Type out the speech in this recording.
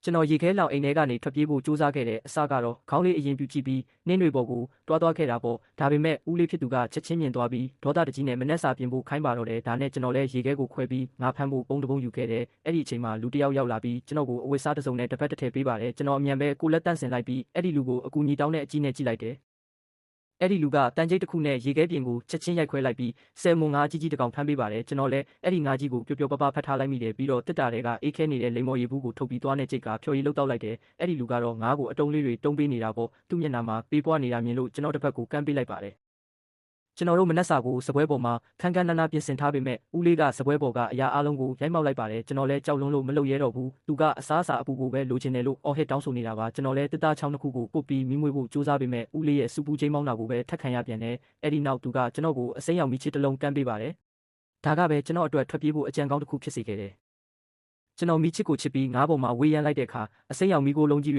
ကျွန်တော်ရေခဲလောင်အိမ်ထဲကနေထွက်ပြေးဖို့ကြိုးစားခဲ့တဲ့အစကတော့ခေါင်းလေးအရင်ပြူကြည့်ပြီးနှင်းတွေပေါ်ကိုတွားသွားခဲ့တာပေါ့ဒါပေမဲ့ဦးလေးဖြစ်သူကချက်ချင်းမြင်သွားပြီးဒေါသတကြီးနဲ့မနှက်စာပြင်ဖို့ခိုင်းပါတော့တယ်ဒါနဲ့ကျွန်တော်လည်းရေခဲကိုခွဲပြီးငါဖမ်းဖို့ပုံတပုံယူခဲ့တယ်အဲ့ဒီအချိန်မှာလူတစ်ယောက်ရောက်လာပြီးကျွန်တော်ကိုအဝတ်စားတစ်စုံနဲ့တစ်ဖက်တစ်ထည်ပေးပါတယ်ကျွန်တော်အမြန်ပဲကိုလက်တန့်စင်လိုက်ပြီးအဲ့ဒီလူကိုအကူအညီတောင်းတဲ့အကြည့်နဲ့ကြည့်လိုက်တယ်အဲ့ဒီလူကတန်ကြိတ်တစ်ခုနဲ့ရေခဲပြင်ကိုချက်ချင်းရိုက်ခွဲလိုက်ပြီးဆယ်မွန်ငါးကြီးကြီးတစ်ကောင်ဖမ်းပေးပါတယ်ကျွန်တော်လည်းအဲ့ဒီငါးကြီးကိုပျော်ပျော်ပါးပါးဖတ်ထားလိုက်မိတယ်ပြီးတော့တစ်တာတွေကအေးခဲနေတဲ့လိမ္မော်ရည်ဘူးကိုထုတ်ပြီးသွားနဲ့ကြိတ်ကဖြော်ရည်လောက်တောက်လိုက်တယ်အဲ့ဒီလူကတော့ငါးကိုအတုံးလေးတွေတုံးပေးနေတာပေါ့သူ့မျက်နှာမှာပေးပွားနေတာမြင်လို့ကျွန်တော်တစ်ဖက်ကိုကမ်းပေးလိုက်ပါတယ်ကျွန်တော်တို့မနက်စာကိုစပွဲပေါ်မှာခန်းခန်းနားနားပြင်ဆင်ထားပေမဲ့ဦးလေးကစပွဲပေါ်ကအရာအလုံးကိုရိုက်မောက်လိုက်ပါတယ်ကျွန်တော်လည်းကြောက်လွန်းလို့မလုပ်ရဲတော့ဘူးသူကအစားအစာအပူကိုပဲလိုချင်တယ်လို့အော်ဟစ်တောင်းဆိုနေတာပါကျွန်တော်လည်းတစ်သားချောင်းတစ်ခုကိုပုတ်ပြီးမိမွေးဖို့ကြိုးစားပေမဲ့ဦးလေးရဲ့စူပူချင်းမောင်းတာကိုပဲထက်ခံရပြန်တယ်အဲ့ဒီနောက်သူကကျွန်တော်ကိုအစိမ်းရောင်မီချစ်တစ်လုံးကမ်းပေးပါတယ်ဒါကပဲကျွန်တော်အတွက်ထွက်ပြေးဖို့အကြံကောင်းတစ်ခုဖြစ်စေခဲ့တယ်ကျွန်တော်မီချစ်ကိုချစ်ပြီးငါးပေါ်မှာဝေးရမ်းလိုက်တဲ့အခါအစိမ်းရောင်မီကိုလုံးကြီး